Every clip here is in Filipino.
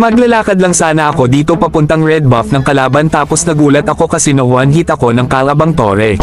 Maglalakad lang sana ako dito papuntang red buff ng kalaban tapos nagulat ako kasi na one hit ako ng Kalabang Torre.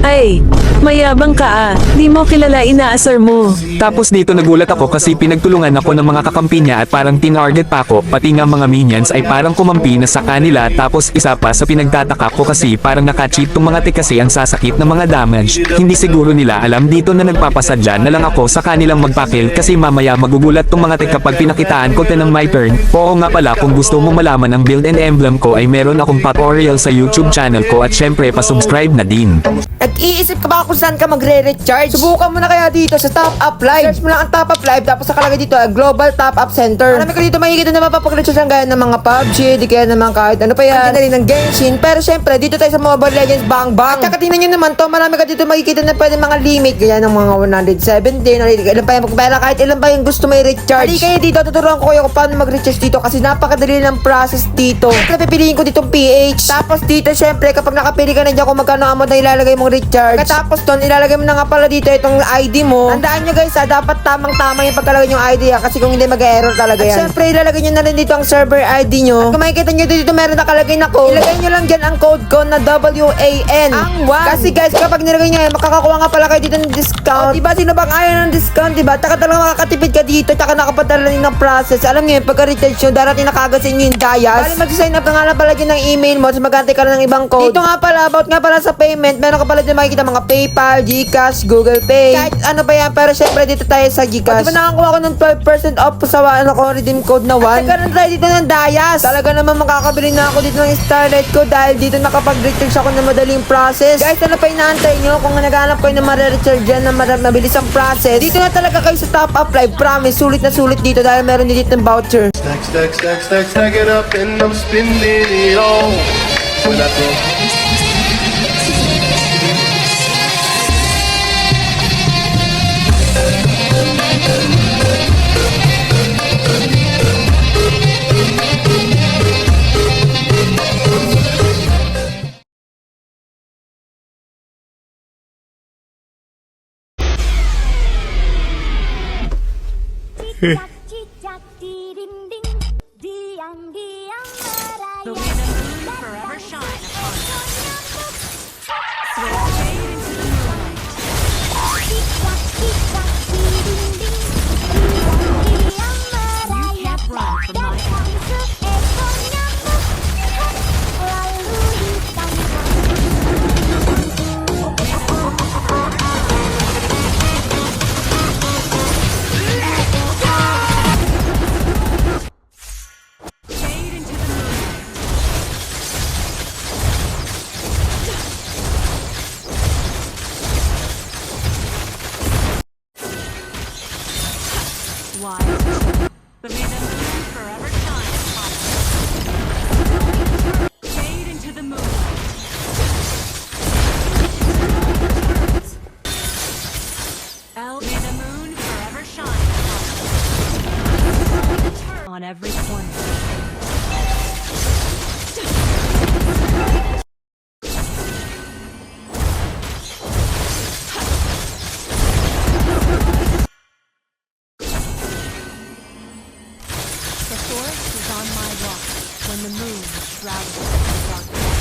Ay, mayabang ka ah. Di mo kilala inaasar mo. Tapos dito nagulat ako kasi pinagtulungan ako ng mga kakampi niya at parang tinarget pa ako, pati nga mga minions ay parang kumampi na sa kanila. Tapos isa pa sa pinagtataka ko kasi parang naka-cheat tong mga te kasi ang sasakit ng mga damage. Hindi siguro nila alam dito na nagpapasadya na lang ako sa kanilang magpakil kasi mamaya magugulat tong mga te kapag pinakitaan ko ng my turn. Oo nga pala, kung gusto mo malaman ang build and emblem ko ay meron akong tutorial sa YouTube channel ko at syempre pa-subscribe na din. Nag-iisip ka ba kung saan ka magre-recharge? Subukan mo na kaya dito sa Top Up Live. Search mo lang ang Top Up Live tapos nakalagay dito Global Top Up Center. Marami ka dito makikita na mapapag-recharge ang gaya ng mga PUBG, di kaya naman kahit ano pa yan. Hindi na rin ng Genshin. Pero syempre, dito tayo sa Mobile Legends Bang Bang. At saka tingnan nyo naman to, marami ka dito makikita na pwede mga limit. Gaya ng mga 170, ilan pa yung magpera, kahit ilan pa yung gusto may recharge. Hindi kayo dito, tuturuan ko kayo kung paano mag-recharge dito kasi napakadali ng process dito. Siyempre, pipiliin ko ditong PH. Tapos dito, syempre, kapag nakapili ka na dyan kung magkano amount na ilalagay mong recharge. Katapos doon, ilalagay mo na nga pala dito itong ID mo. Tandaan nyo guys dapat tamang-tama yung pagkalagay yung ID kasi kung hindi mag-error talaga yan. At syempre, ilalagay nyo na rin dito ang server ID nyo. At kung makikita nyo dito meron nakalagay na code, ilagay nyo lang dyan ang code ko na WAN. Ang 1. Kasi guys, kapag nilagay nyo makakakuha nga pala kayo dito ng discount. Diba, sino bang ayaw ng discount, diba? Taka talaga makakatipid ka dito, taka nakapadala rin ng process. Alam nyo yun, pagka-recharge nyo, darating na kagad sa inyo yung Dayas. Bali, mag-sign up ka nga lang pala dyan ng email mo, so mag-antay ka na ng ibang code. Dito nga pala, about nga pala sa payment, meron ka pala din makikita mga PayPal, GCash, Google Pay, kahit ano ba yan, pero syempre dito tayo sa GCash. Diba nakakuha ko ng 12% off sa redeem code na 1? At nagkaroon tayo dito ng Dayas. Talaga naman makakabili na ako dito ng Starlight ko dahil dito nakapag-recharge ako ng madaling process. Guys, ano pa inaantay nyo? Kung naghanap kayo ng ma-recharge dyan na mabilis ang process, dito na talaga kayo sa Top Up Live. Promise, sulit na sulit dito dahil meron dito ng voucher. Stack it up and I'm spending it all. Wala to. Cicak di dinding, diam-diam merayap. The wind and moon forever shine upon us. Sway shade into the moonlight. Cicak di dinding, diam-diam merayap. You can't run from my Datang seekor nyamuk, lalu ditangkap. shade into the moonlight. Why? The wind and moon forever shine upon us. Shade into the moonlight. Wind and moon forever shine upon us. On every corner. The forest is on my watch when the moon is shrouded in darkness.